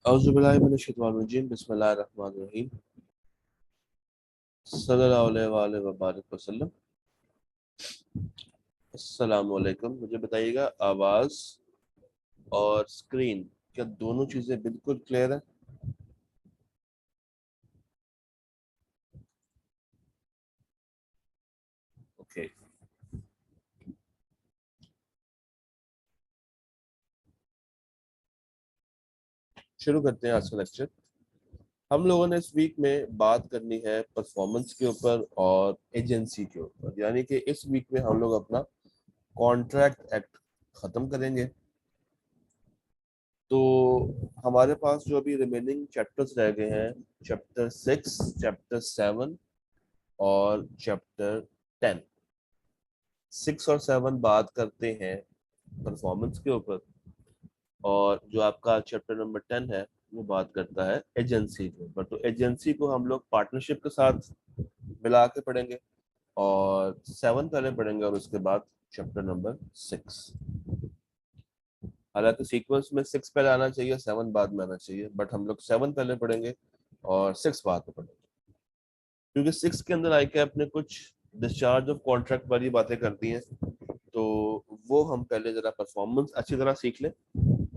औज़ुबिल्लाहि मिनश्शैतानिर्रजीम बिस्मिल्लाहिर्रहमानिर्रहीम सल्लल्लाहु अलैहि व बारिक वसल्लम। अस्सलाम वालेकुम। मुझे बताइएगा, आवाज़ और स्क्रीन क्या दोनों चीज़ें बिल्कुल क्लियर है? ओके, शुरू करते हैं आज का लेक्चर। हम लोगों ने इस वीक में बात करनी है परफॉर्मेंस के ऊपर और एजेंसी के ऊपर, यानी कि इस वीक में हम लोग अपना कॉन्ट्रैक्ट एक्ट ख़त्म करेंगे। तो हमारे पास जो अभी रिमेनिंग चैप्टर्स रह गए हैं, चैप्टर 6, चैप्टर 7 और चैप्टर 10। 6 और 7 बात करते हैं परफॉर्मेंस के ऊपर, और जो आपका चैप्टर नंबर 10 है वो बात करता है एजेंसी के ऊपर। तो एजेंसी को हम लोग पार्टनरशिप के साथ मिला के पढ़ेंगे, और 7 पहले पढ़ेंगे और उसके बाद चैप्टर नंबर 6। हालांकि सीक्वेंस में 6 पहले आना चाहिए, 7 बाद में आना चाहिए, बट हम लोग 7 पहले पढ़ेंगे और 6 बाद में पढ़ेंगे, क्योंकि 6 के अंदर आई कैप ने कुछ डिस्चार्ज ऑफ कॉन्ट्रैक्ट वाली बातें करती हैं। तो वो हम पहले जरा परफॉर्मेंस अच्छी तरह सीख लें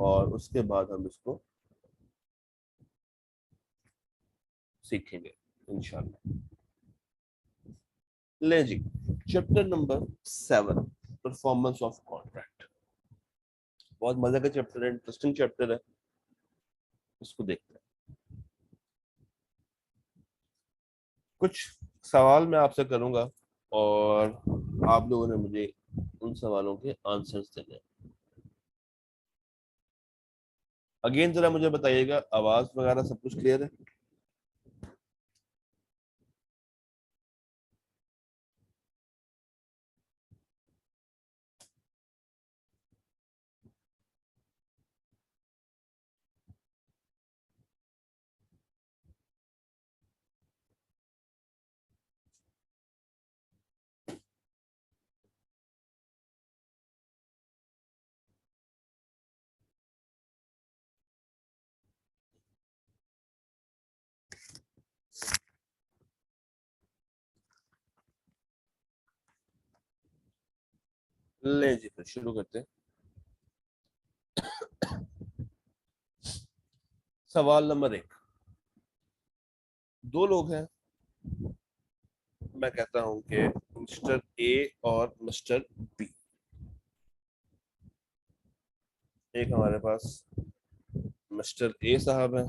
और उसके बाद हम इसको सीखेंगे इंशाल्लाह। ले जी, chapter number 7, performance of contract. बहुत मजे का चैप्टर है, इंटरेस्टिंग चैप्टर है, इसको देखते हैं। कुछ सवाल मैं आपसे करूंगा और आप लोगों ने मुझे उन सवालों के आंसर्स देने हैं। अगेन जरा मुझे बताइएगा, आवाज वगैरह सब कुछ क्लियर है? ले जी, फिर शुरू करते हैं। सवाल नंबर 1। दो लोग हैं, मैं कहता हूं कि मिस्टर ए और मिस्टर बी। एक हमारे पास मिस्टर ए साहब है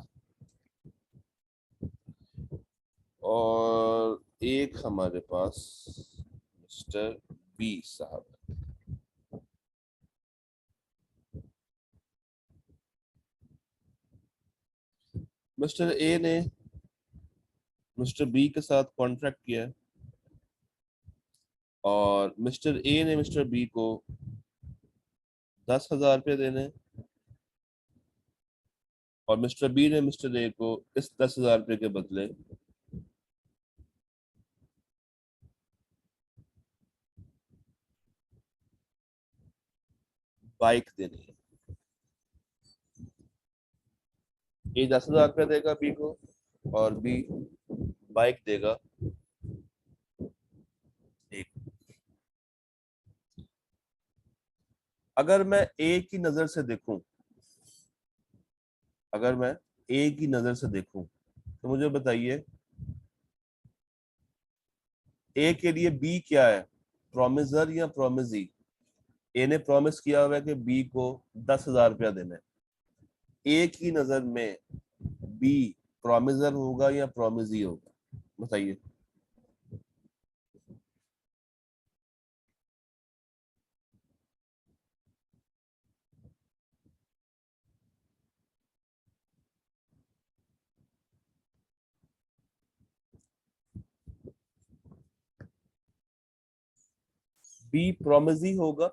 और एक हमारे पास मिस्टर बी साहब है। मिस्टर ए ने मिस्टर बी के साथ कॉन्ट्रैक्ट किया है, और मिस्टर ए ने मिस्टर बी को 10,000 रुपये देने हैं, और मिस्टर बी ने मिस्टर ए को इस 10,000 रुपये के बदले बाइक देनी है। ए 10,000 रुपये देगा बी को, और बी बाइक देगा ए को। अगर मैं ए की नजर से देखूं, अगर मैं ए की नजर से देखूं, तो मुझे बताइए, ए के लिए बी क्या है, प्रोमिसर या प्रोमिजी? ए ने प्रॉमिस किया हुआ है कि बी को 10,000 रुपया देना है। ए की नजर में बी प्रोमिसर होगा या प्रोमिजी होगा, बताइए। बी प्रोमिजी होगा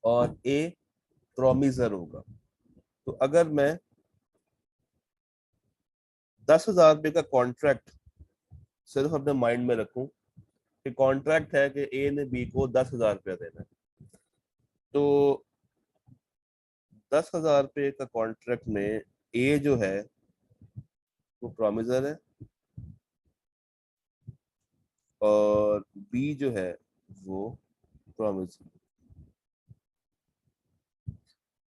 और ए प्रोमिसर होगा। तो अगर मैं 10,000 रुपये का कॉन्ट्रैक्ट सिर्फ अपने माइंड में रखूं कि कॉन्ट्रैक्ट है कि ए ने बी को 10,000 रुपया देना है, तो 10,000 रुपये का कॉन्ट्रैक्ट में ए जो है वो प्रोमिसर है और बी जो है वो प्रोमिसर।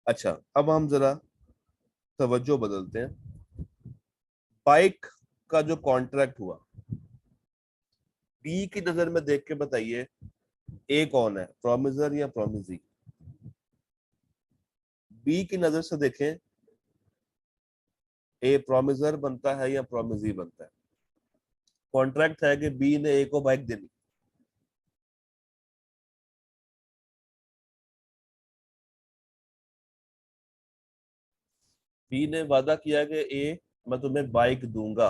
अच्छा, अब हम जरा तवज्जो बदलते हैं। बाइक का जो कॉन्ट्रैक्ट हुआ, बी की नजर में देख के बताइए ए कौन है, प्रोमिसर या प्रोमिसी? बी की नजर से देखें, ए प्रोमिसर बनता है या प्रोमिसी बनता है? कॉन्ट्रैक्ट है कि बी ने ए को बाइक देनी। बी ने वादा किया कि ए मैं तुम्हें बाइक दूंगा।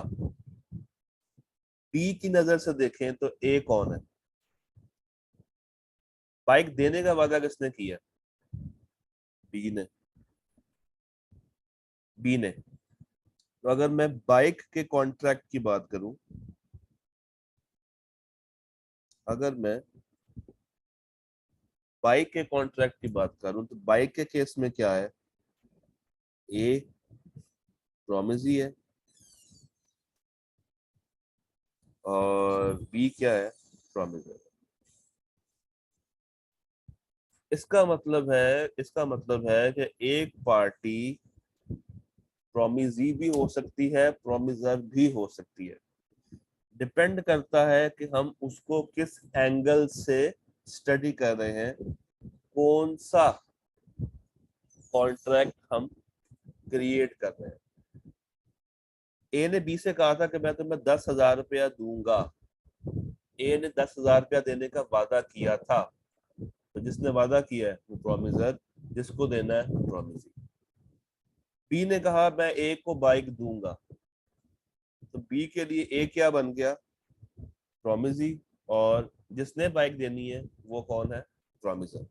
बी की नजर से देखें तो ए कौन है? बाइक देने का वादा किसने किया? बी ने। बी ने। तो अगर मैं बाइक के कॉन्ट्रैक्ट की बात करूं, अगर मैं बाइक के कॉन्ट्रैक्ट की बात करूं तो बाइक के केस में क्या है? ए प्रॉमिस ही है और बी क्या है? प्रॉमिस है। इसका मतलब है कि एक पार्टी प्रोमिसी भी हो सकती है, प्रोमिसर भी हो सकती है। डिपेंड करता है कि हम उसको किस एंगल से स्टडी कर रहे हैं, कौन सा कॉन्ट्रैक्ट हम क्रिएट कर रहे हैं। ए ने बी से कहा था कि मैं तुम्हें 10,000 रुपया दूंगा। ए ने 10,000 रुपया देने का वादा किया था, तो जिसने वादा किया है वो प्रोमिसर, जिसको देना है वो प्रोमिसी। बी ने कहा मैं ए को बाइक दूंगा, तो बी के लिए ए क्या बन गया? प्रोमिसी। और जिसने बाइक देनी है वो कौन है? प्रोमिसर।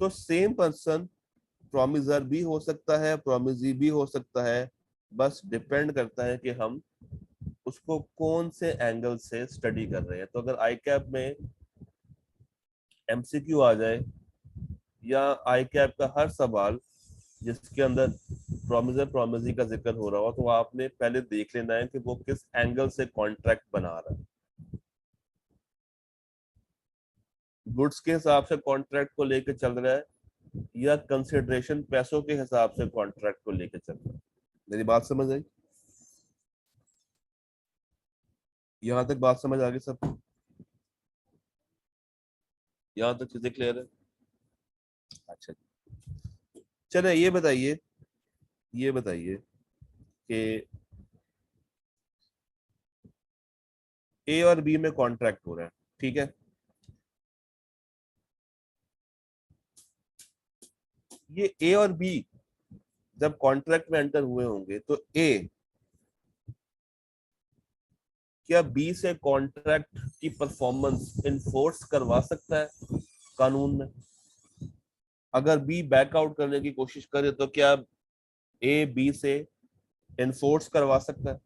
तो सेम पर्सन प्रोमिसर भी हो सकता है, प्रोमिसी भी हो सकता है। बस डिपेंड करता है कि हम उसको कौन से एंगल से स्टडी कर रहे हैं। तो अगर आई कैप में एमसीक्यू आ जाए या आई कैप का हर सवाल जिसके अंदर प्रोमिसर प्रोमिसी का जिक्र हो रहा हो, तो आपने पहले देख लेना है कि वो किस एंगल से कॉन्ट्रैक्ट बना रहा है। गुड्स के हिसाब से कॉन्ट्रैक्ट को लेकर चल रहा है या कंसिडरेशन पैसों के हिसाब से कॉन्ट्रैक्ट को लेकर चल रहा है? मेरी बात समझ आई? यहाँ तक बात समझ आ गई सब? यहाँ तक चीजें क्लियर है? अच्छा, चले ये बताइए कि ए और बी में कॉन्ट्रैक्ट हो रहा है, ठीक है? ये ए और बी जब कॉन्ट्रैक्ट में एंटर हुए होंगे तो ए क्या बी से कॉन्ट्रैक्ट की परफॉर्मेंस इन्फोर्स करवा सकता है कानून में? अगर बी बैकआउट करने की कोशिश करे तो क्या ए बी से इन्फोर्स करवा सकता है?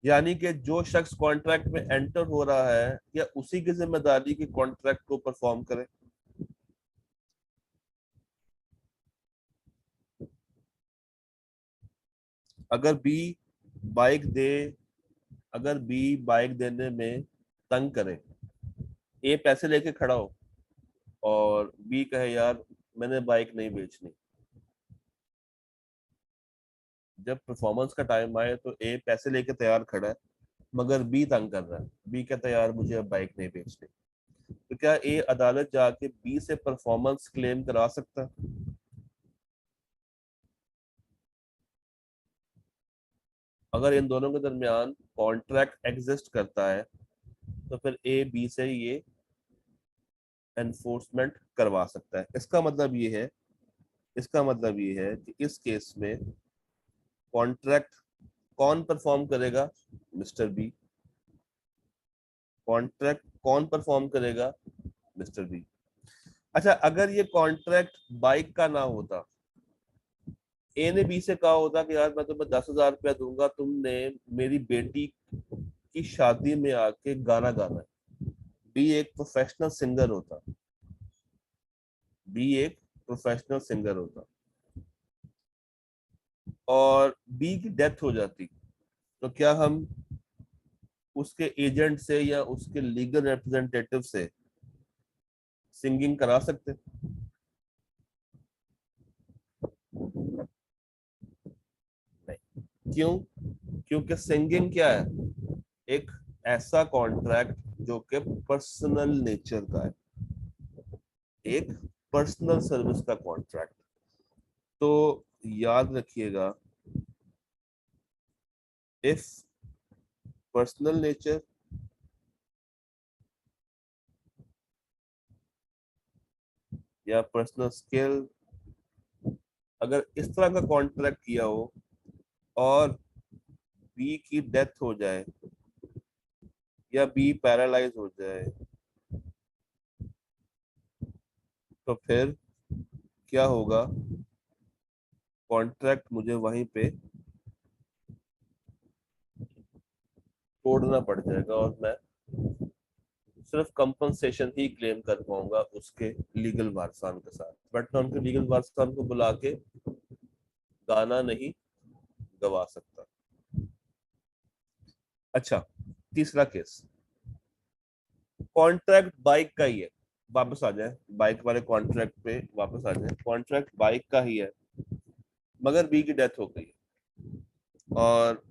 यानी कि जो शख्स कॉन्ट्रैक्ट में एंटर हो रहा है या उसी की जिम्मेदारी की कॉन्ट्रैक्ट को परफॉर्म करे? अगर बी बाइक दे अगर बी बाइक देने में तंग करे, ए पैसे लेके खड़ा हो और बी कहे यार मैंने बाइक नहीं बेचनी, जब परफॉर्मेंस का टाइम आए तो ए पैसे लेके तैयार खड़ा है मगर बी तंग कर रहा है, बी कहता है यार मुझे अब बाइक नहीं बेचनी, तो क्या ए अदालत जाके बी से परफॉर्मेंस क्लेम करा सकता है? अगर इन दोनों के दरमियान कॉन्ट्रैक्ट एग्जिस्ट करता है तो फिर ए बी से ये एनफोर्समेंट करवा सकता है। इसका मतलब ये है कि इस केस में कॉन्ट्रैक्ट कौन परफॉर्म करेगा? Mister B. कॉन्ट्रैक्ट कौन परफॉर्म करेगा? Mister B. अच्छा, अगर ये कॉन्ट्रैक्ट बाइक का ना होता, ए ने बी से कहा होता कि यार मैं तुम्हें 10,000 रुपया दूंगा, तुमने मेरी बेटी की शादी में आके गाना गाना है। बी एक प्रोफेशनल सिंगर होता, बी एक प्रोफेशनल सिंगर होता और बी की डेथ हो जाती, तो क्या हम उसके एजेंट से या उसके लीगल रिप्रेजेंटेटिव से सिंगिंग करा सकते? नहीं। क्यों? क्योंकि सिंगिंग क्या है? एक ऐसा कॉन्ट्रैक्ट जो कि पर्सनल नेचर का है, एक पर्सनल सर्विस का कॉन्ट्रैक्ट। तो याद रखिएगा, इफ पर्सनल नेचर या पर्सनल स्किल, अगर इस तरह का कॉन्ट्रैक्ट किया हो और बी की डेथ हो जाए या बी पैरालाइज हो जाए, तो फिर क्या होगा? कॉन्ट्रैक्ट मुझे वहीं पे तोड़ना पड़ जाएगा और मैं सिर्फ कंपनसेशन ही क्लेम कर पाऊंगा उसके लीगल वारसान के साथ, बट मैं उनके लीगल वारसान को बुला के गाना नहीं गवा सकता। अच्छा, तीसरा केस, कॉन्ट्रैक्ट बाइक का ही है। वापस आ जाए बाइक वाले कॉन्ट्रैक्ट पे, वापस आ जाए, कॉन्ट्रैक्ट बाइक का ही है, मगर बी की डेथ हो गई और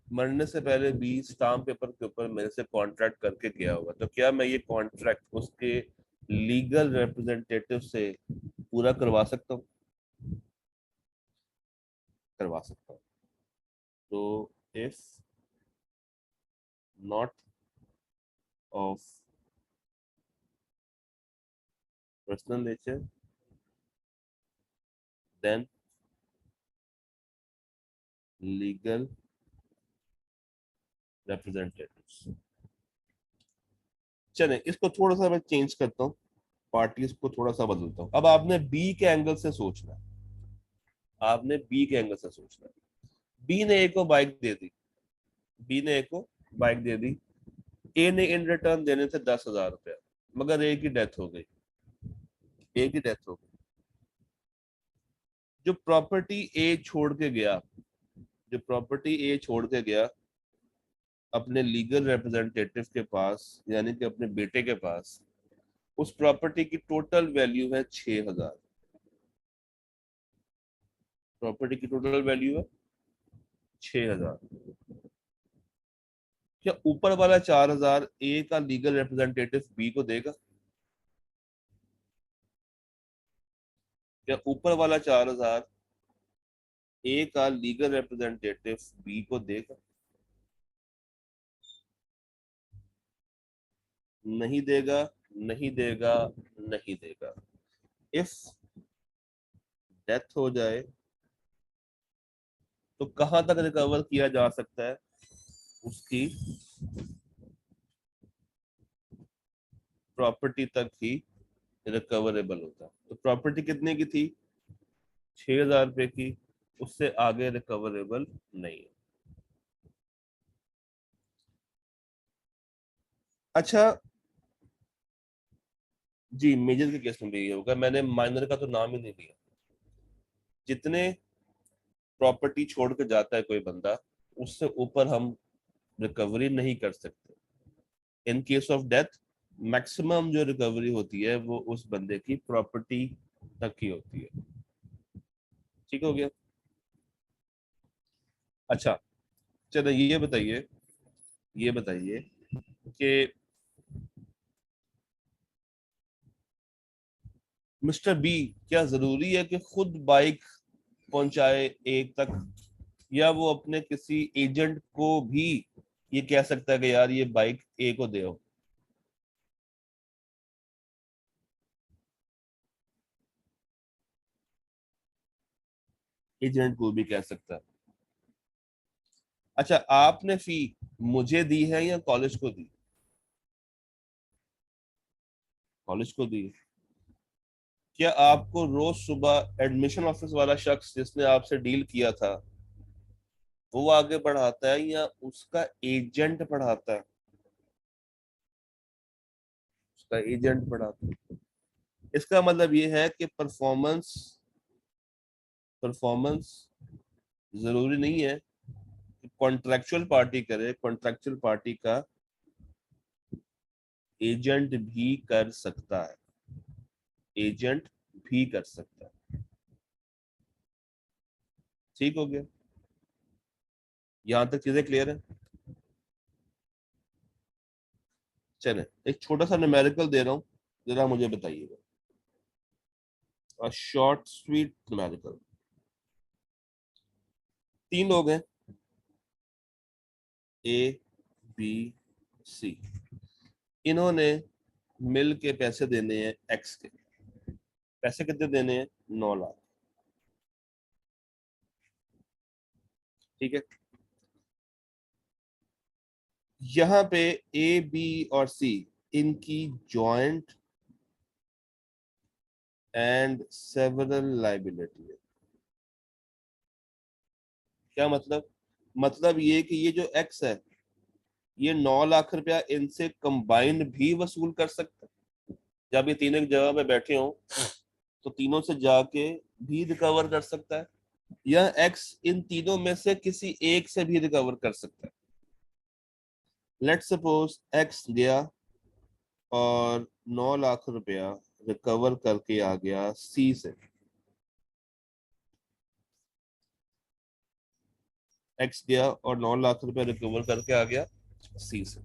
मरने से पहले बी स्टाम्प पेपर के ऊपर मेरे से कॉन्ट्रैक्ट करके गया होगा, तो क्या मैं ये कॉन्ट्रैक्ट उसके लीगल रिप्रेजेंटेटिव से पूरा करवा सकता हूँ? करवा सकता हूँ। तो if not of personal nature then legal representatives. चले इसको थोड़ा सा मैं चेंज करता हूँ, पार्टीज को थोड़ा सा बदलता हूँ। अब आपने बी के एंगल से सोचना है, आपने बी के एंगल से सोचना है। बी ने ए को बाइक दे दी, बी ने ए को बाइक दे दी, ए ने इन रिटर्न देने थे 10,000 रुपया, मगर ए की डेथ हो गई, ए की डेथ हो गई। जो प्रॉपर्टी ए छोड़ के गया, जो प्रॉपर्टी ए छोड़ के गया अपने लीगल रिप्रेजेंटेटिव के पास, यानी कि अपने बेटे के पास, उस प्रॉपर्टी की टोटल वैल्यू है 6,000। प्रॉपर्टी की टोटल वैल्यू है 6,000। क्या ऊपर वाला 4,000 ए का लीगल रिप्रेजेंटेटिव बी को देगा? क्या ऊपर वाला 4,000 ए का लीगल रिप्रेजेंटेटिव बी को देगा? नहीं देगा, नहीं देगा, नहीं देगा। इफ डेथ हो जाए तो कहां तक रिकवर किया जा सकता है? उसकी प्रॉपर्टी तक ही रिकवरेबल होता है। तो प्रॉपर्टी कितने की थी? 6,000 रुपए की, उससे आगे रिकवरेबल नहीं है। अच्छा जी, मेजर के केस में भी ये होगा, मैंने माइनर का तो नाम ही नहीं लिया। जितने प्रॉपर्टी छोड़ के जाता है कोई बंदा, उससे ऊपर हम रिकवरी नहीं कर सकते। In case of death maximum जो रिकवरी होती है वो उस बंदे की प्रॉपर्टी तक ही होती है। ठीक हो गया? अच्छा, चलो ये बताइए कि मिस्टर बी, क्या जरूरी है कि खुद बाइक पहुंचाए एक तक, या वो अपने किसी एजेंट को भी ये कह सकता है कि यार ये बाइक ए को दे? एजेंट को भी कह सकता है। अच्छा, आपने फी मुझे दी है या कॉलेज को दी? कॉलेज को दी। क्या आपको रोज सुबह एडमिशन ऑफिस वाला शख्स जिसने आपसे डील किया था वो आगे बढ़ाता है या उसका एजेंट बढ़ाता है? उसका एजेंट बढ़ाता है। इसका मतलब ये है कि परफॉर्मेंस परफॉर्मेंस जरूरी नहीं है कि कॉन्ट्रैक्चुअल पार्टी करे, कॉन्ट्रैक्चुअल पार्टी का एजेंट भी कर सकता है, एजेंट भी कर सकता है। ठीक हो गया, यहां तक चीजें क्लियर है? चले, एक छोटा सा न्यूमेरिकल दे रहा हूं, जरा मुझे बताइएगा, शॉर्ट स्वीट न्यूमेरिकल। 3 लोग हैं, ए बी सी। इन्होंने मिल के पैसे देने हैं एक्स के। पैसे कितने देने हैं? 9 लाख। ठीक है, यहाँ पे ए बी और सी इनकी जॉइंट एंड सेवरल लाइबिलिटी है। क्या मतलब? मतलब ये कि ये जो एक्स है, ये 9 लाख रुपया इनसे कंबाइन भी वसूल कर सकता है। जब ये तीनों एक जगह पे बैठे हों तो तीनों से जाके भी रिकवर कर सकता है, या एक्स इन तीनों में से किसी एक से भी रिकवर कर सकता है। लेट सपोज एक्स गया और 9 लाख रुपया रिकवर करके आ गया सी से। एक्स गया और 9 लाख रुपया रिकवर करके आ गया सी से।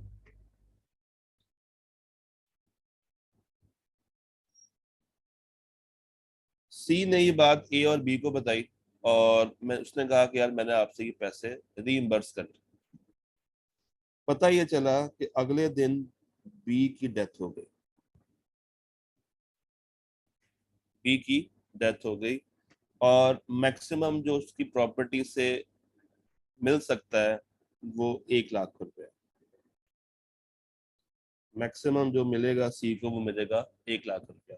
सी ने ये बात ए और बी को बताई, और मैं उसने कहा कि यार मैंने आपसे ये पैसे रीइंबर्स कर लिए। पता ये चला कि अगले दिन बी की डेथ हो गई। बी की डेथ हो गई, और मैक्सिमम जो उसकी प्रॉपर्टी से मिल सकता है वो 1 लाख रुपए। मैक्सिमम जो मिलेगा सी को वो मिलेगा 1 लाख रुपया।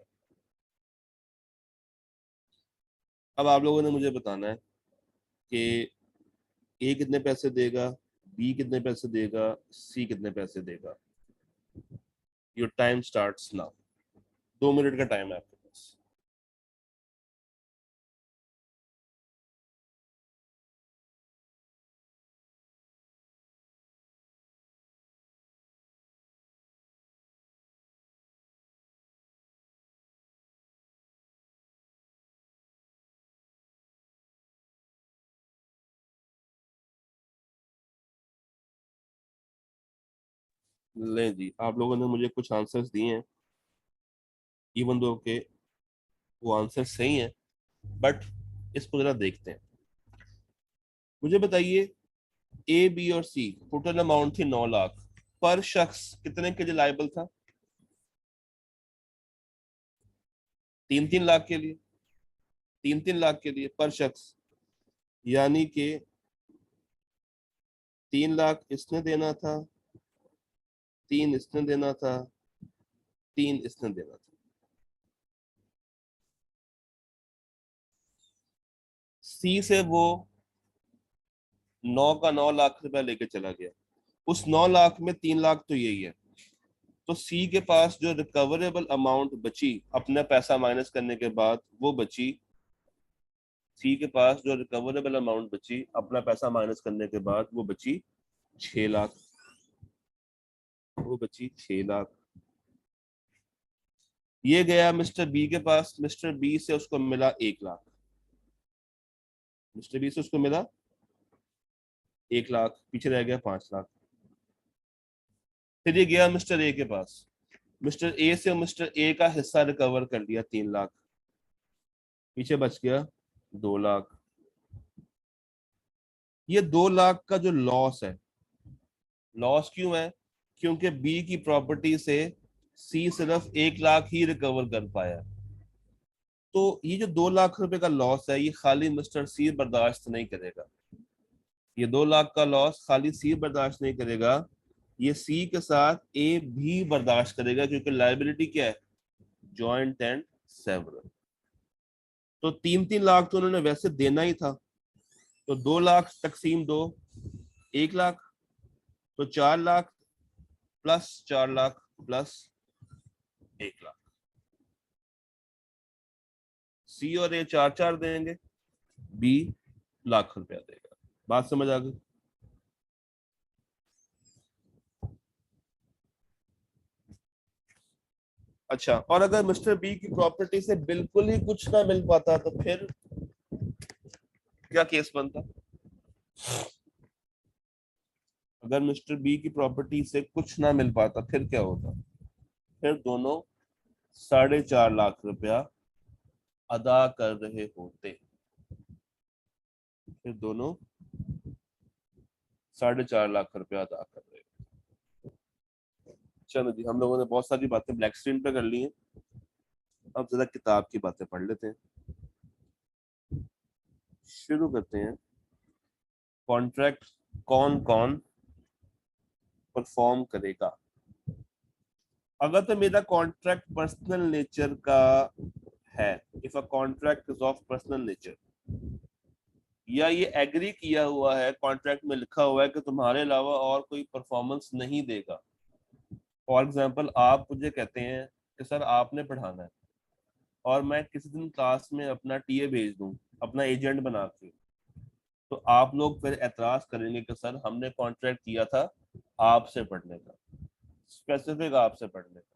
अब आप लोगों ने मुझे बताना है कि ए कितने पैसे देगा, बी कितने पैसे देगा, सी कितने पैसे देगा। Your time starts now. 2 minute का टाइम है आपके पास। ले जी, आप लोगों ने मुझे कुछ आंसर्स दिए हैं, इवन दो के वो आंसर सही हैं, बट इसको जरा देखते हैं। मुझे बताइए, ए बी और सी टोटल अमाउंट थी 9 लाख। पर शख्स कितने के लिए लायबल था? 3-3 लाख के लिए। 3-3 लाख के लिए पर शख्स, यानी कि 3 लाख इसने देना था, 3 इसने देना था, 3 इसने देना था। सी से वो 9 का 9 लाख रुपया लेके चला गया। उस 9 लाख में 3 लाख तो यही है। तो सी के पास जो रिकवरेबल अमाउंट बची अपना पैसा माइनस करने के बाद, वो बची, सी के पास जो रिकवरेबल अमाउंट बची अपना पैसा माइनस करने के बाद, वो बची 6 लाख। वो बची 6 लाख। ये गया मिस्टर बी के पास, मिस्टर बी से उसको मिला 1 लाख। मिस्टर बी से उसको मिला 1 लाख, पीछे रह गया 5 लाख। फिर ये गया मिस्टर ए के पास, मिस्टर ए से मिस्टर ए का हिस्सा रिकवर कर लिया 3 लाख, पीछे बच गया 2 लाख। ये 2 लाख का जो लॉस है, लॉस क्यों है? क्योंकि बी की प्रॉपर्टी से सी सिर्फ 1 लाख ही रिकवर कर पाया। तो ये जो 2 लाख रुपए का लॉस है, ये खाली मिस्टर सी बर्दाश्त नहीं करेगा। ये 2 लाख का लॉस खाली सी बर्दाश्त नहीं करेगा, ये सी के साथ ए भी बर्दाश्त करेगा, क्योंकि लाइबिलिटी क्या है? Joint and several. तो 3-3 लाख तो उन्होंने वैसे देना ही था। तो 2 लाख तकसीम 2, 1 लाख। तो 4 लाख प्लस 4 लाख प्लस 1 लाख। सी और ए 4-4 देंगे, बी ₹1,00,000 देगा। बात समझ आ गई? अच्छा, और अगर मिस्टर बी की प्रॉपर्टी से बिल्कुल ही कुछ ना मिल पाता तो फिर क्या केस बनता? अगर मिस्टर बी की प्रॉपर्टी से कुछ ना मिल पाता फिर क्या होता? फिर दोनों 4.5 लाख रुपया अदा कर रहे होते। फिर दोनों 4.5 लाख रुपया अदा कर रहे हैं। चलो जी, हम लोगों ने बहुत सारी बातें ब्लैक स्क्रीन पे कर ली हैं। अब जरा किताब की बातें पढ़ लेते हैं। शुरू करते हैं। कॉन्ट्रैक्ट कौन कौन परफॉर्म करेगा? अगर तो मेरा कॉन्ट्रैक्ट पर्सनल नेचर का है, if a contract is of personal nature, या ये एग्री किया हुआ है, कॉन्ट्रैक्ट में लिखा हुआ है कि तुम्हारे अलावा और कोई परफॉर्मेंस नहीं देगा। फॉर एग्जाम्पल, आप मुझे कहते हैं कि सर आपने पढ़ाना है, और मैं किसी दिन क्लास में अपना टीए भेज दूं, अपना एजेंट बना के, तो आप लोग फिर एतराज करेंगे कि सर हमने कॉन्ट्रैक्ट किया था आपसे पढ़ने का, स्पेसिफिक आपसे पढ़ने का।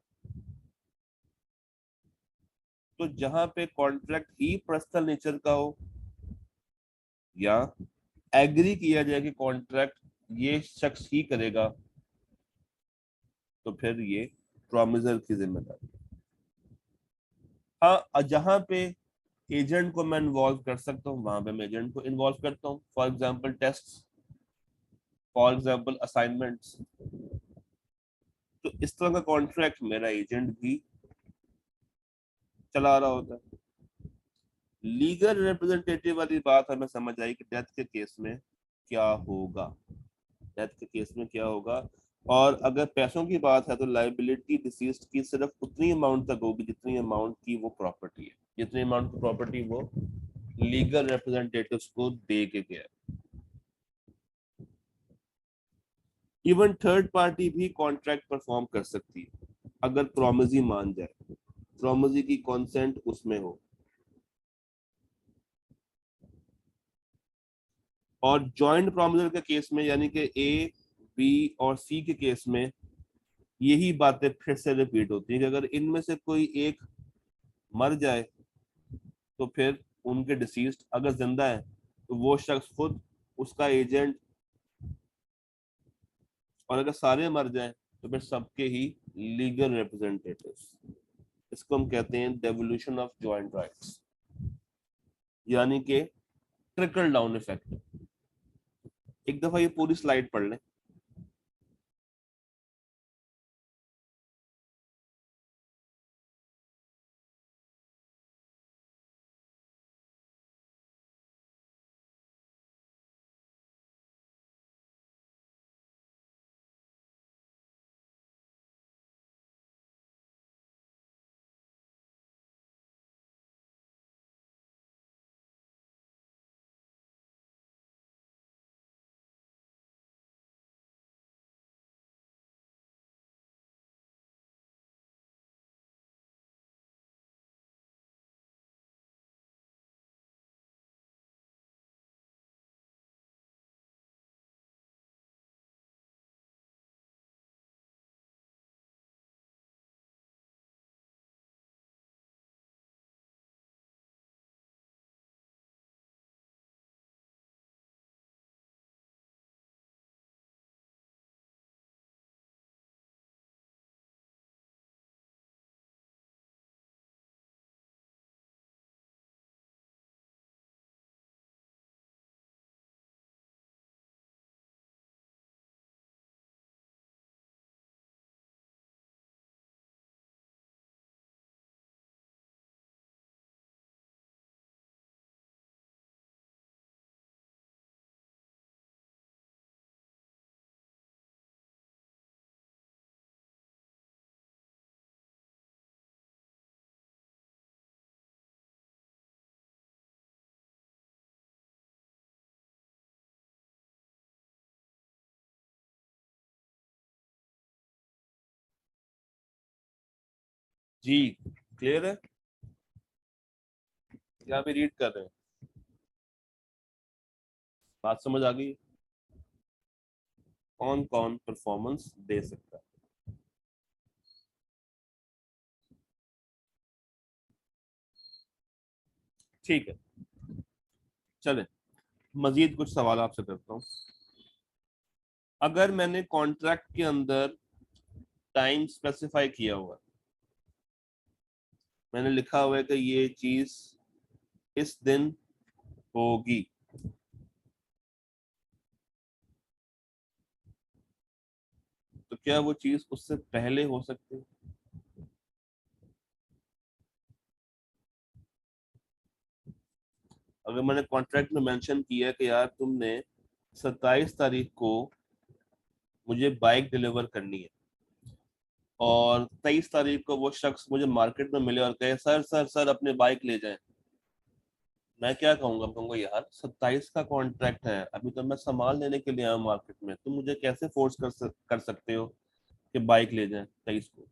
तो जहां पे कॉन्ट्रैक्ट ही पर्सनल नेचर का हो, या एग्री किया जाए कि कॉन्ट्रैक्ट ये शख्स ही करेगा, तो फिर ये प्रॉमिसर की जिम्मेदारी। हाँ, जहां पे एजेंट को मैं इन्वॉल्व कर सकता हूँ वहां पे मैं एजेंट को इन्वॉल्व करता हूँ। For example test, for example assignments. तो इस तरह का कॉन्ट्रैक्ट मेरा एजेंट भी चला रहा होता है। लीगल रिप्रेजेंटेटिव वाली बात हमें समझ आई कि डेथ के केस में क्या होगा। डेथ के केस में क्या होगा। और अगर पैसों की बात है तो लाइबिलिटी डिसीज्ड की सिर्फ उतनी अमाउंट तक होगी जितनी अमाउंट की वो प्रॉपर्टी है, जितनी अमाउंट की प्रॉपर्टी वो लीगल रिप्रेजेंटेटिव्स को दे के गया। इवन थर्ड पार्टी भी कॉन्ट्रैक्ट परफॉर्म कर सकती है अगर प्रॉमिसी मान जाए, प्रॉमिसी की कॉन्सेंट उसमें हो। और जॉइंट प्रॉमिसर के केस में, यानी कि ए, बी और सी के केस में, यही बातें फिर से रिपीट होती है कि अगर इनमें से कोई एक मर जाए तो फिर उनके डिसीज्ड, अगर जिंदा है तो वो शख्स खुद, उसका एजेंट, और अगर सारे मर जाएं तो फिर सबके ही लीगल रिप्रेजेंटेटिव्स। इसको हम कहते हैं डेवोल्यूशन ऑफ जॉइंट राइट्स, यानी कि ट्रिकल डाउन इफेक्ट। एक दफा ये पूरी स्लाइड पढ़ लें। जी, क्लियर है? क्या भी रीड कर रहे हैं? बात समझ आ गई? कौन कौन परफॉर्मेंस दे सकता है? ठीक है, चले मजीद कुछ सवाल आपसे करता हूँ। अगर मैंने कॉन्ट्रैक्ट के अंदर टाइम स्पेसिफाई किया हुआ है, मैंने लिखा हुआ है कि ये चीज इस दिन होगी, तो क्या वो चीज उससे पहले हो सकती है? अगर मैंने कॉन्ट्रैक्ट में मेंशन किया कि यार तुमने 27 तारीख को मुझे बाइक डिलीवर करनी है, और 23 तारीख को वो शख्स मुझे मार्केट में मिले और कहे सर सर सर अपने बाइक ले जाएं, मैं क्या कहूंगा? मैं कहूंगा यार 27 का कॉन्ट्रैक्ट है, अभी तो मैं सामान लेने के लिए आया हूं मार्केट में, तुम मुझे कैसे फोर्स कर सकते हो कि बाइक ले जाएं 23 को?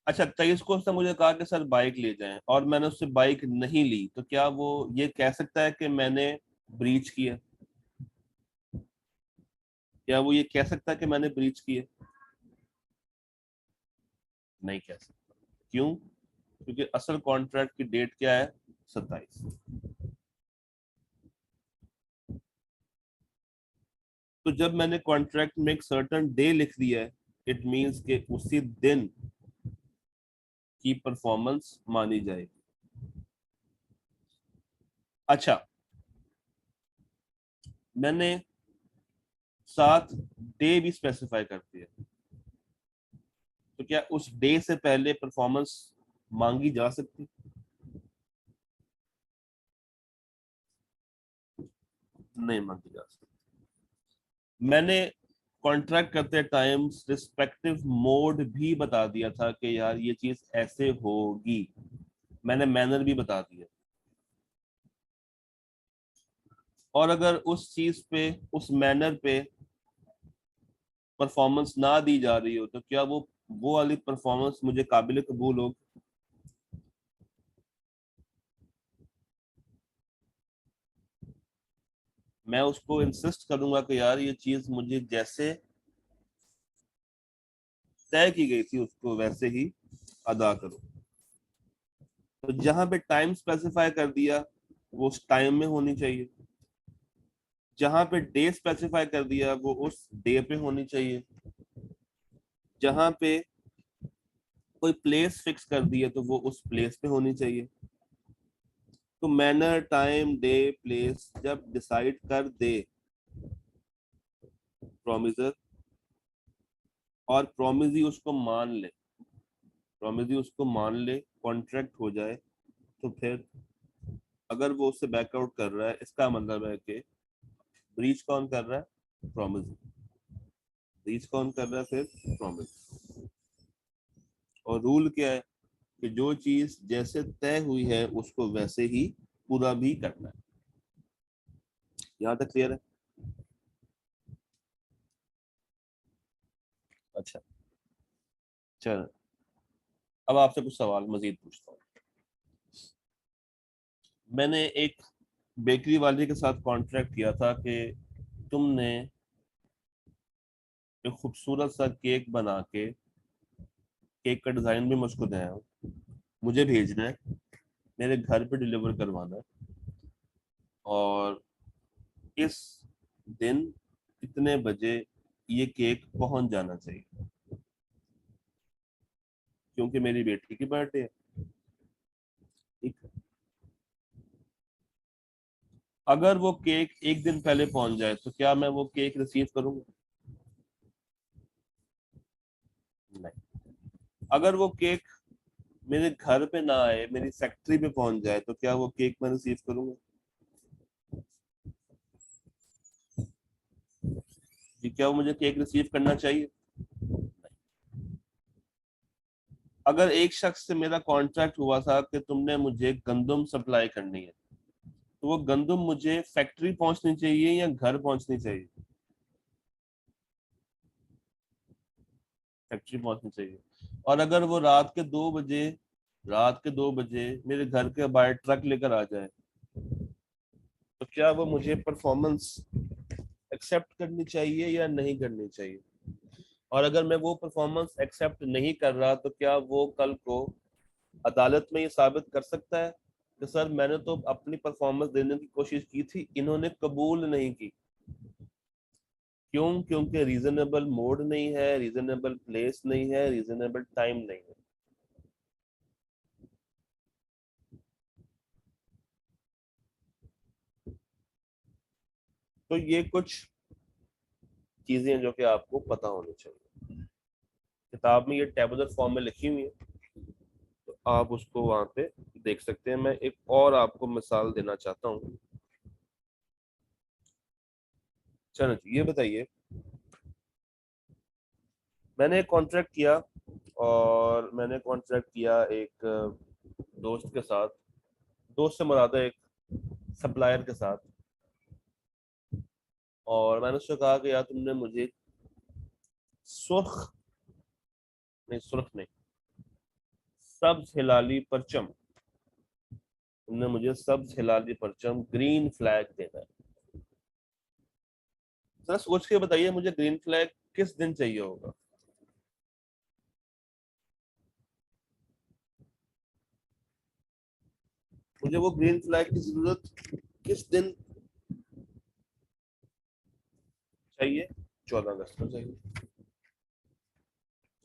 अच्छा, 23 को उसने मुझे कहा कि सर बाइक ले जाएं और मैंने उससे बाइक नहीं ली, तो क्या वो ये कह सकता है कि मैंने ब्रीच किया? क्या वो ये कह सकता है कि मैंने ब्रीच किया? नहीं कह सकता। क्यों? क्योंकि असल कॉन्ट्रैक्ट की डेट क्या है? 27। तो जब मैंने कॉन्ट्रैक्ट में एक सर्टेन डे लिख दिया है, इट मींस कि उसी दिन की परफॉर्मेंस मानी जाएगी। अच्छा, मैंने साथ डे भी स्पेसिफाई कर दिया, तो क्या उस डे से पहले परफॉर्मेंस मांगी जा सकती? नहीं मांगी जा सकती। मैंने कॉन्ट्रैक्ट करते टाइम रिस्पेक्टिव मोड भी बता दिया था कि यार ये चीज ऐसे होगी, मैंने मैनर भी बता दिया। और अगर उस चीज पे, उस मैनर पे परफॉर्मेंस ना दी जा रही हो, तो क्या वो वाली परफॉर्मेंस मुझे काबिल कबूल हो? मैं उसको इंसिस्ट करूंगा कि यार ये चीज मुझे जैसे तय की गई थी उसको वैसे ही अदा करो। तो जहां पे टाइम स्पेसिफाई कर दिया, वो उस टाइम में होनी चाहिए। जहां पे डे स्पेसिफाई कर दिया, वो उस डे पे होनी चाहिए। जहां पे कोई प्लेस फिक्स कर दी है, तो वो उस प्लेस पे होनी चाहिए। तो मैनर, टाइम, डे, प्लेस जब डिसाइड कर दे प्रोमिसर, और प्रोमिस ही उसको मान ले, प्रॉमिस ही उसको मान ले, कॉन्ट्रैक्ट हो जाए, तो फिर अगर वो उससे बैकआउट कर रहा है, इसका मतलब है कि ब्रीच कौन कर रहा है? प्रॉमिस। ब्रीच कौन कर रहा है फिर? प्रॉमिस। और रूल क्या है कि जो चीज जैसे तय हुई है उसको वैसे ही पूरा भी करना है। यहाँ तक क्लियर है? अच्छा, चल अब आपसे कुछ सवाल मजीद पूछता हूँ। मैंने एक बेकरी वाले के साथ कॉन्ट्रैक्ट किया था कि तुमने एक खूबसूरत सा केक बना के, केक का डिजाइन भी मुझको देना है, मुझे भेजना है, मेरे घर पे डिलीवर करवाना है, और इस दिन कितने बजे ये केक पहुंच जाना चाहिए, क्योंकि मेरी बेटी की बर्थडे है। ठीक है? अगर वो केक एक दिन पहले पहुंच जाए, तो क्या मैं वो केक रिसीव करूंगा? नहीं। अगर वो केक मेरे घर पे ना आए, मेरी फैक्ट्री पे पहुंच जाए, तो क्या वो केक मैं रिसीव करूंगा? जी, क्या वो मुझे केक रिसीव करना चाहिए? अगर एक शख्स से मेरा कॉन्ट्रैक्ट हुआ था कि तुमने मुझे गंदम सप्लाई करनी है, तो वो गंदम मुझे फैक्ट्री पहुंचनी चाहिए या घर पहुंचनी चाहिए? फैक्ट्री पहुंचनी चाहिए। और अगर वो रात के 2 बजे रात के 2 बजे मेरे घर के बाहर ट्रक लेकर आ जाए, तो क्या वो मुझे परफॉर्मेंस एक्सेप्ट करनी चाहिए या नहीं करनी चाहिए? और अगर मैं वो परफॉर्मेंस एक्सेप्ट नहीं कर रहा, तो क्या वो कल को अदालत में ये साबित कर सकता है कि सर मैंने तो अपनी परफॉर्मेंस देने की कोशिश की थी, इन्होंने कबूल नहीं की? क्यों? क्योंकि रीजनेबल मोड नहीं है, रीजनेबल प्लेस नहीं है, रीजनेबल टाइम नहीं है। तो ये कुछ चीजें हैं जो कि आपको पता होनी चाहिए। किताब में ये टेबुलर फॉर्म में लिखी हुई है, तो आप उसको वहां पे देख सकते हैं। मैं एक और आपको मिसाल देना चाहता हूँ। चलो जी, ये बताइए, मैंने एक कॉन्ट्रैक्ट किया, और मैंने कॉन्ट्रैक्ट किया एक दोस्त के साथ। दोस्त से मुराद है एक सप्लायर के साथ। और मैंने उससे कहा कि यार तुमने मुझे सुर्ख, नहीं सुर्ख नहीं, सब्ज हिलाली परचम, तुमने मुझे सब्ज हिलाली परचम ग्रीन फ्लैग देना है। जरा सोच के बताइए मुझे ग्रीन फ्लैग किस दिन चाहिए होगा? मुझे वो ग्रीन फ्लैग की जरूरत किस दिन चाहिए? 14 अगस्त को चाहिए।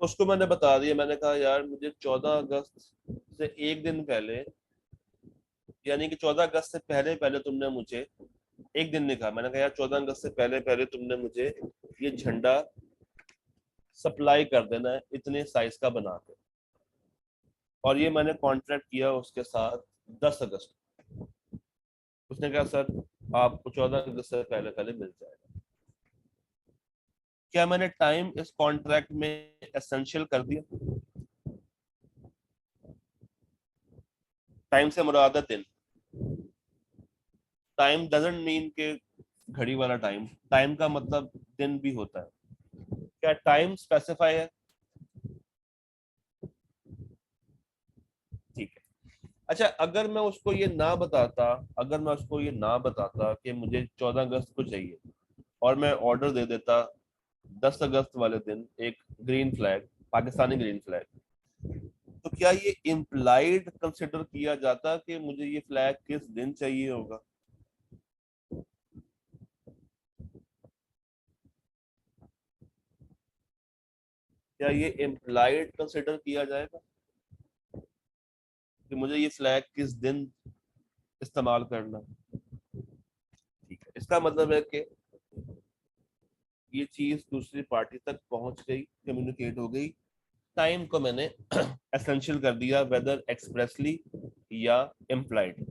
तो उसको मैंने बता दिया, मैंने कहा यार मुझे 14 अगस्त से एक दिन पहले, यानी कि 14 अगस्त से पहले पहले तुमने मुझे, एक दिन नहीं कहा, मैंने कहा यार 14 अगस्त से पहले पहले तुमने मुझे ये झंडा सप्लाई कर देना है इतने साइज का बना के। और ये मैंने कॉन्ट्रैक्ट किया उसके साथ 10 अगस्त। उसने कहा सर आपको 14 अगस्त से पहले पहले मिल जाएगा। क्या मैंने टाइम इस कॉन्ट्रैक्ट में एसेंशियल कर दिया? टाइम से मुराद है दिन। टाइम डजंट मीन के घड़ी वाला टाइम, टाइम का मतलब दिन भी होता है। क्या टाइम स्पेसिफाई है? ठीक है। अच्छा, अगर मैं उसको ये ना बताता, अगर मैं उसको ये ना बताता कि मुझे 14 अगस्त को चाहिए, और मैं ऑर्डर दे देता 10 अगस्त वाले दिन एक green flag, Pakistani green flag, तो क्या ये इम्प्लाइड कंसिडर किया जाता कि मुझे ये फ्लैग किस दिन चाहिए होगा? क्या ये इम्प्लाइड कंसिडर किया जाएगा कि मुझे ये फ्लैग किस दिन इस्तेमाल करना है? ठीक है, इसका मतलब है कि ये चीज दूसरी पार्टी तक पहुंच गई, कम्युनिकेट हो गई। टाइम को मैंने एसेंशियल कर दिया, वेदर एक्सप्रेसली या इम्प्लाइड।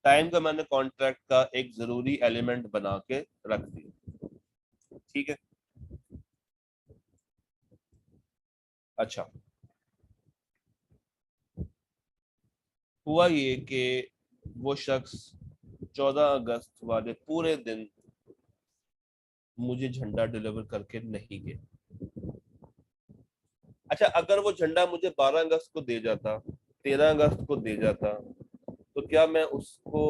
टाइम का मैंने कॉन्ट्रैक्ट का एक जरूरी एलिमेंट बना के रख दिया। ठीक है। अच्छा, हुआ ये कि वो शख्स 14 अगस्त वाले पूरे दिन मुझे झंडा डिलीवर करके नहीं गया। अच्छा, अगर वो झंडा मुझे 12 अगस्त को दे जाता, 13 अगस्त को दे जाता, तो क्या मैं उसको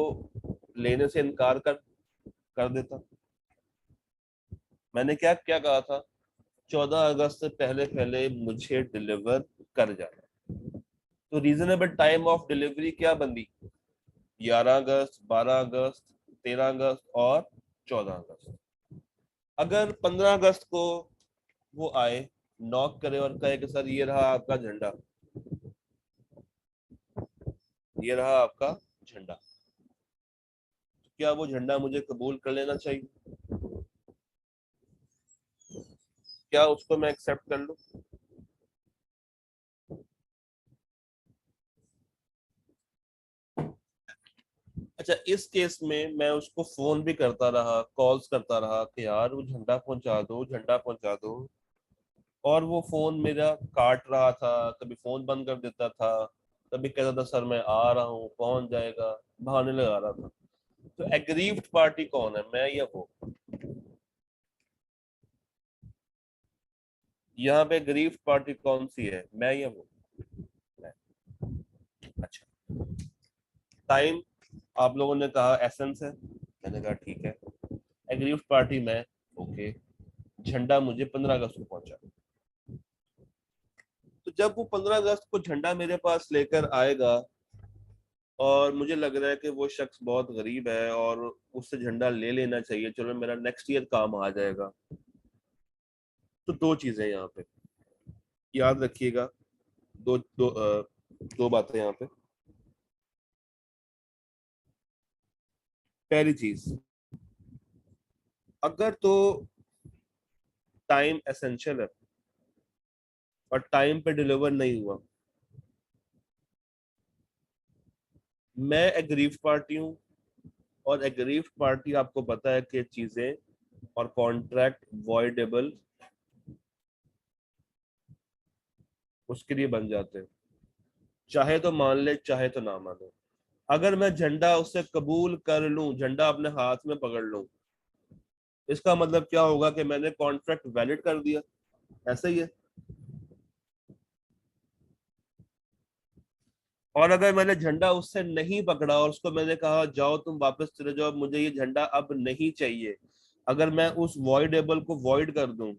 लेने से इनकार कर देता? मैंने क्या क्या कहा था? 14 अगस्त से पहले पहले मुझे डिलीवर कर जाना। तो रीजनेबल टाइम ऑफ डिलीवरी क्या बंदी? 11 अगस्त, 12 अगस्त, 13 अगस्त और 14 अगस्त। अगर 15 अगस्त को वो आए, नॉक करे और कहे कि सर ये रहा आपका झंडा, ये रहा आपका झंडा, तो क्या वो झंडा मुझे कबूल कर लेना चाहिए? क्या उसको मैं एक्सेप्ट कर लूं? अच्छा, इस केस में मैं उसको फोन भी करता रहा, कॉल्स करता रहा कि यार वो झंडा पहुंचा दो, झंडा पहुंचा दो। और वो फोन मेरा काट रहा था, कभी फोन बंद कर देता था, कभी कहता था सर मैं आ रहा हूँ, पहुंच जाएगा, बहाने लगा रहा था। तो एग्रीव्ड पार्टी कौन है, मैं या वो? यहाँ पे एग्रीव्ड पार्टी कौन सी है, मैं या वो? मैं। अच्छा, टाइम आप लोगों ने कहा एसेंस है, मैंने कहा ठीक है। एग्रीव्ड पार्टी में ओके, झंडा मुझे 15 अगस्त को पहुंचा। तो जब वो 15 अगस्त को झंडा मेरे पास लेकर आएगा और मुझे लग रहा है कि वो शख्स बहुत गरीब है और उससे झंडा ले लेना चाहिए, चलो मेरा नेक्स्ट ईयर काम आ जाएगा, तो दो चीजें यहाँ पे याद रखिएगा। दो बातें यहाँ पे। पहली चीज, अगर तो टाइम एसेंशियल है और टाइम पे डिलीवर नहीं हुआ, मैं एग्रीव पार्टी हूँ, और एग्रीव पार्टी आपको पता है कि चीजें और कॉन्ट्रैक्ट वॉइडेबल उसके लिए बन जाते हैं, चाहे तो मान ले चाहे तो ना माने। अगर मैं झंडा उससे कबूल कर लूं, झंडा अपने हाथ में पकड़ लूं, इसका मतलब क्या होगा कि मैंने कॉन्ट्रैक्ट वैलिड कर दिया, ऐसा ही है। और अगर मैंने झंडा उससे नहीं पकड़ा और उसको मैंने कहा जाओ तुम वापस चले जाओ, मुझे ये झंडा अब नहीं चाहिए, अगर मैं उस वॉइडेबल को वॉइड कर दूं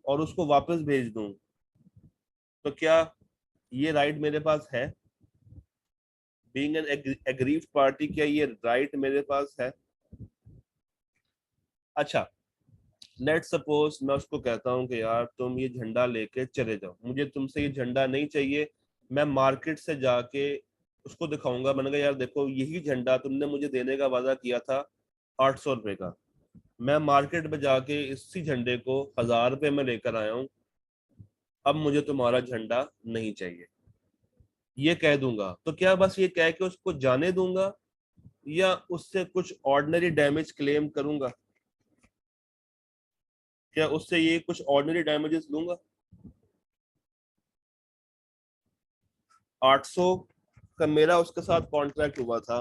और उसको वापस भेज दूं, तो क्या ये राइट मेरे पास है? बीइंग एन एग्रीव्ड पार्टी, क्या ये राइट मेरे पास है? अच्छा, लेट सपोज मैं उसको कहता हूँ कि यार तुम ये झंडा लेके चले जाओ, मुझे तुमसे ये झंडा नहीं चाहिए। मैं मार्केट से जाके उसको दिखाऊंगा, मैंने कहा यार देखो यही झंडा तुमने मुझे देने का वादा किया था 800 रुपए का, मैं मार्केट में जाके इसी झंडे को 1000 रुपए में लेकर आया हूँ, अब मुझे तुम्हारा झंडा नहीं चाहिए, ये कह दूंगा, तो क्या बस ये कह के उसको जाने दूंगा या उससे कुछ ऑर्डिनरी डैमेज क्लेम करूंगा? क्या उससे ये कुछ ऑर्डिनरी डैमेजेस लूंगा? 800 का मेरा उसके साथ कॉन्ट्रैक्ट हुआ था,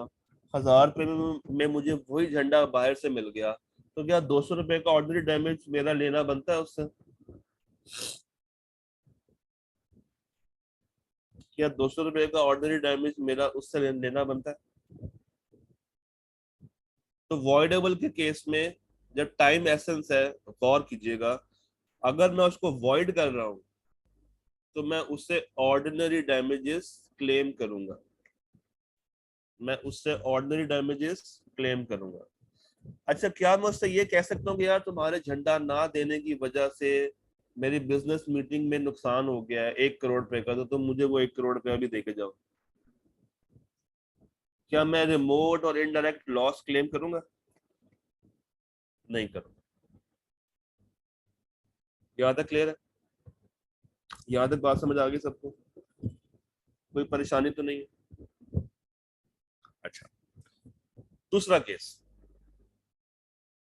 1000 रुपए में मुझे वही झंडा बाहर से मिल गया, तो क्या 200 रुपए का ऑर्डिनरी डैमेज मेरा लेना बनता है उससे? क्या 200 रुपए का ऑर्डिनरी डैमेज मेरा उससे लेना बनता है? तो वॉइडेबल के केस में जब टाइम एसेंस है, गौर कीजिएगा, अगर मैं उसको वॉइड कर रहा हूं तो मैं उससे ऑर्डिनरी डैमेजेस क्लेम करूंगा, मैं उससे ऑर्डिनरी डैमेजेस क्लेम करूंगा। अच्छा, क्या मैं उससे ये कह सकता हूँ कि यार तुम्हारे झंडा ना देने की वजह से मेरी बिजनेस मीटिंग में नुकसान हो गया है 1 करोड़ रुपए का, तो तुम मुझे वो 1 करोड़ रुपया भी देके जाओ? क्या मैं रिमोट और इनडायरेक्ट लॉस क्लेम करूंगा? नहीं करूंगा। यहाँ तक क्लियर है? यहाँ तक बात समझ आ गई सबको? कोई परेशानी तो नहीं है? अच्छा, दूसरा केस,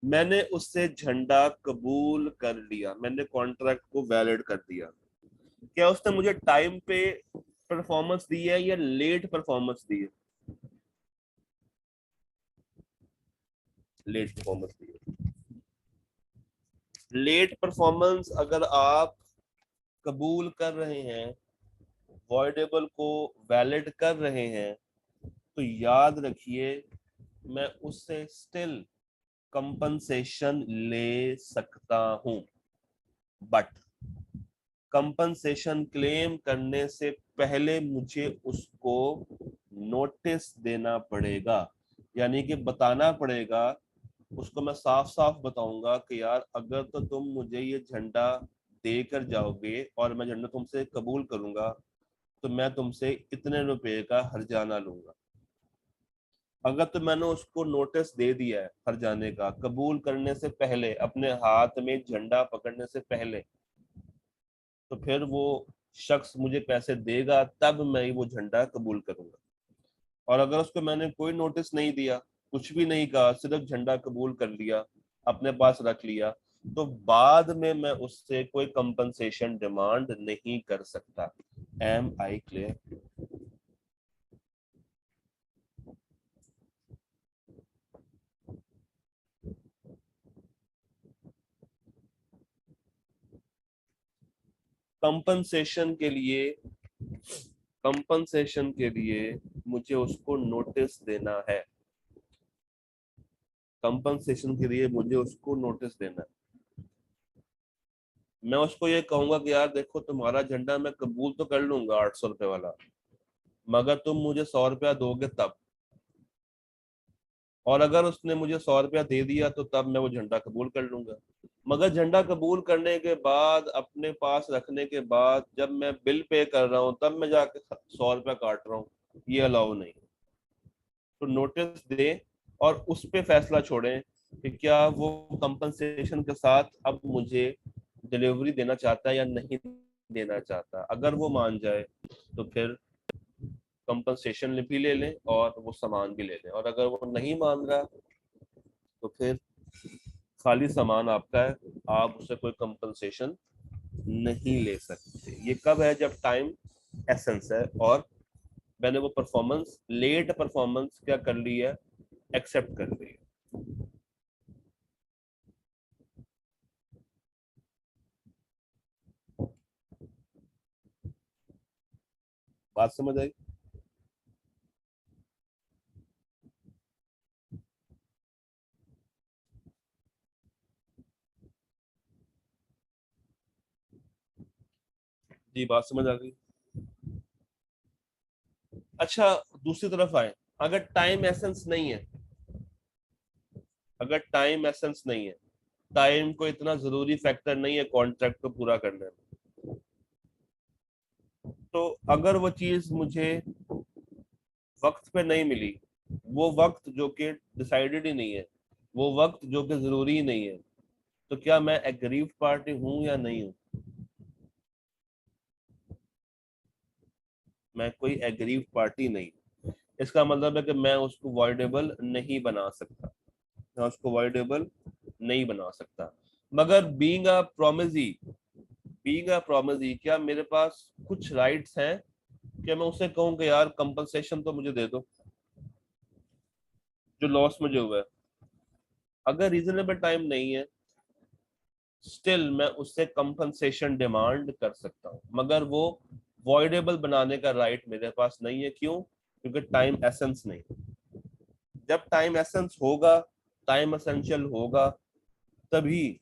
मैंने उससे झंडा कबूल कर लिया, मैंने कॉन्ट्रैक्ट को वैलिड कर दिया, क्या उसने मुझे टाइम पे परफॉर्मेंस दी है या लेट परफॉर्मेंस दी है? लेट परफॉर्मेंस दी है। लेट परफॉर्मेंस अगर आप कबूल कर रहे हैं, वॉइडेबल को वैलिड कर रहे हैं, तो याद रखिए मैं उससे स्टिल कंपनसेशन ले सकता हूं, बट कंपनसेशन क्लेम करने से पहले मुझे उसको नोटिस देना पड़ेगा, यानी कि बताना पड़ेगा उसको। मैं साफ साफ बताऊंगा कि यार अगर तो तुम मुझे ये झंडा देकर जाओगे और मैं झंडा तुमसे कबूल करूंगा, तो मैं तुमसे इतने रुपए का हर्जाना लूंगा। अगर तो मैंने उसको नोटिस दे दिया है हर्जाने का कबूल करने से पहले, अपने हाथ में झंडा पकड़ने से पहले, तो फिर वो शख्स मुझे पैसे देगा तब मैं वो झंडा कबूल करूंगा। और अगर उसको मैंने कोई नोटिस नहीं दिया, कुछ भी नहीं कहा, सिर्फ झंडा कबूल कर लिया, अपने पास रख लिया, तो बाद में मैं उससे कोई कंपनसेशन डिमांड नहीं कर सकता। M I clear? कंपनसेशन के लिए, कंपनसेशन के लिए मुझे उसको नोटिस देना है, कंपनसेशन के लिए मुझे उसको नोटिस देना है। मैं उसको ये कहूंगा कि यार देखो, तुम्हारा झंडा मैं कबूल तो कर लूंगा 800 रुपए वाला, मगर तुम मुझे 100 रुपया दोगे तब। और अगर उसने मुझे 100 रुपया दे दिया तो तब मैं वो झंडा कबूल कर लूंगा। मगर झंडा कबूल करने के बाद, अपने पास रखने के बाद, जब मैं बिल पे कर रहा हूँ तब मैं जाके 100 रुपया काट रहा हूँ, ये अलाउ नहीं। तो नोटिस दें और उस पे फैसला छोड़ें कि क्या वो कंपनसेशन के साथ अब मुझे डिलीवरी देना चाहता है या नहीं देना चाहता। अगर वो मान जाए तो फिर कंपनसेशन भी ले लें और वो सामान भी ले लें, और अगर वो नहीं मान रहा तो फिर खाली सामान आपका है, आप उससे कोई कंपनसेशन नहीं ले सकते। ये कब है? जब टाइम एसेंस है और मैंने वो परफॉर्मेंस, लेट परफॉर्मेंस क्या कर ली है, एक्सेप्ट कर ली है। बात समझ आई? जी, बात समझ आ गई। अच्छा, दूसरी तरफ आए। अगर टाइम एसेंस नहीं है, अगर टाइम एसेंस नहीं है, टाइम को इतना जरूरी फैक्टर नहीं है कॉन्ट्रैक्ट को पूरा करने में, तो अगर वो चीज मुझे वक्त पे नहीं मिली, वो वक्त जो कि डिसाइडेड ही नहीं है, वो वक्त जो कि जरूरी ही नहीं है, तो क्या मैं एग्रीव्ड पार्टी हूं या नहीं हूं? मैं कोई एग्रीव्ड पार्टी नहीं। इसका मतलब है कि मैं उसको वॉइडेबल नहीं बना सकता, मैं उसको वॉइडेबल नहीं बना सकता। मगर बीइंग अ प्रोमिसी, क्या मेरे पास कुछ राइट्स हैं कि मैं उसे कहूँ कि यार कंपनसेशन तो मुझे दे दो, जो लॉस मुझे हुआ है। अगर रीजनेबल टाइम नहीं है, स्टिल मैं उससे कंपनसेशन डिमांड कर सकता हूँ, मगर वो वॉइडेबल बनाने का राइट मेरे पास नहीं है। क्यों? क्योंकि टाइम एसेंस नहीं। जब टाइम एसेंस होगा, टाइम एसेंशियल होगा, तभी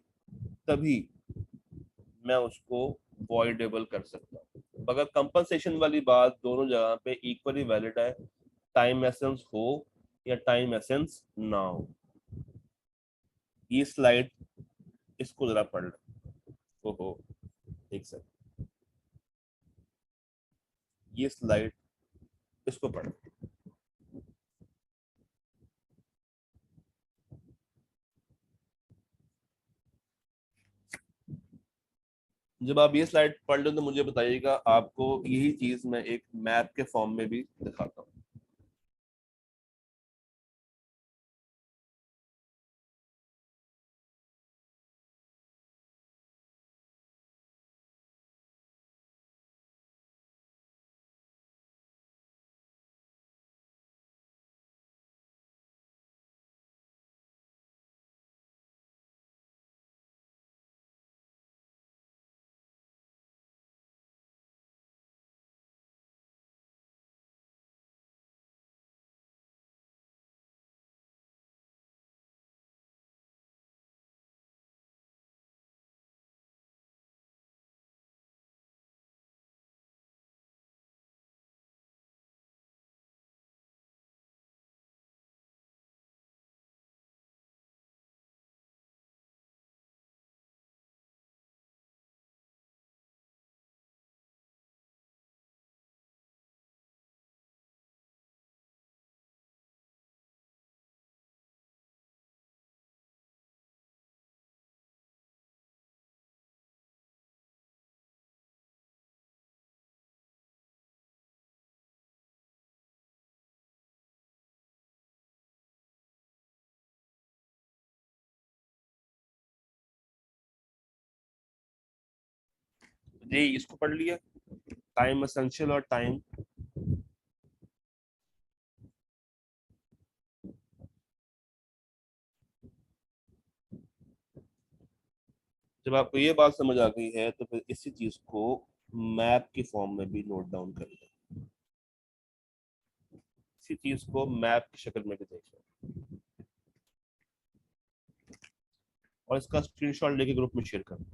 तभी मैं उसको वॉइडेबल कर सकता हूँ। मगर कंपनसेशन वाली बात दोनों जगह पे इक्वली वैलिड है, टाइम एसेंस हो या टाइम एसेंस ना हो। ये स्लाइड, इसको जरा पढ़ लो। ओहो, एक सेकंड, ये स्लाइड, इसको पढ़। जब आप ये स्लाइड पढ़ लो तो मुझे बताइएगा, आपको यही चीज मैं एक मैप के फॉर्म में भी दिखाता हूँ। जी, इसको पढ़ लिया, टाइम एसेंशियल और टाइम। जब आपको ये बात समझ आ गई है तो फिर इसी चीज को मैप की फॉर्म में भी नोट डाउन कर लें। इसी चीज को मैप की शक्ल में भी देख लें और इसका स्क्रीनशॉट लेके ग्रुप में शेयर करें।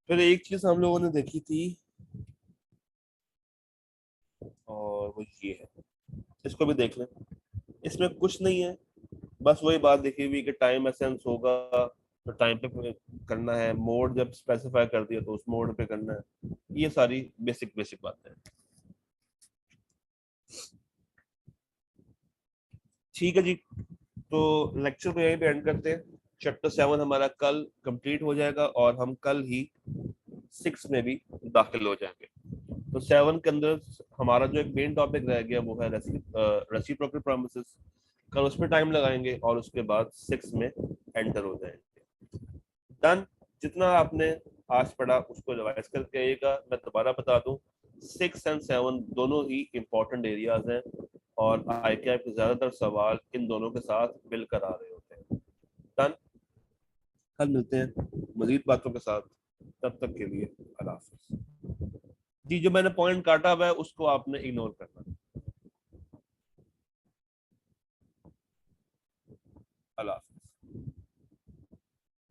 फिर एक चीज हम लोगों ने देखी थी और वो ये है, इसको भी देख लें। इसमें कुछ नहीं है, बस वही बात देखी हुई कि टाइम एसेंस होगा तो टाइम पे करना है, मोड जब स्पेसिफाई कर दिया तो उस मोड पे करना है। ये सारी बेसिक बेसिक बातें हैं। ठीक है जी, तो लेक्चर को यहीं पे एंड करते हैं। चैप्टर 7 हमारा कल कंप्लीट हो जाएगा और हम कल ही 6 में भी दाखिल हो जाएंगे। तो 7 के अंदर हमारा जो एक मेन टॉपिक रह गया वो है रेसिप्रोकल प्रॉमिसेस। कल उसमें टाइम लगाएंगे और उसके बाद 6 में एंटर हो जाएंगे। डन। जितना आपने आज पढ़ा उसको रिवाइज करके आइएगा। मैं दोबारा बता दूं, 6 और 7 दोनों ही इंपॉर्टेंट एरियाज हैं और ICAP के ज्यादातर सवाल इन दोनों के साथ मिलकर आ रहे होते हैं। डन। कल मिलते हैं मजीद बातों के साथ, तब तक के लिए अल्लाह हाफिज। जी, जो मैंने पॉइंट काटा हुआ है उसको आपने इग्नोर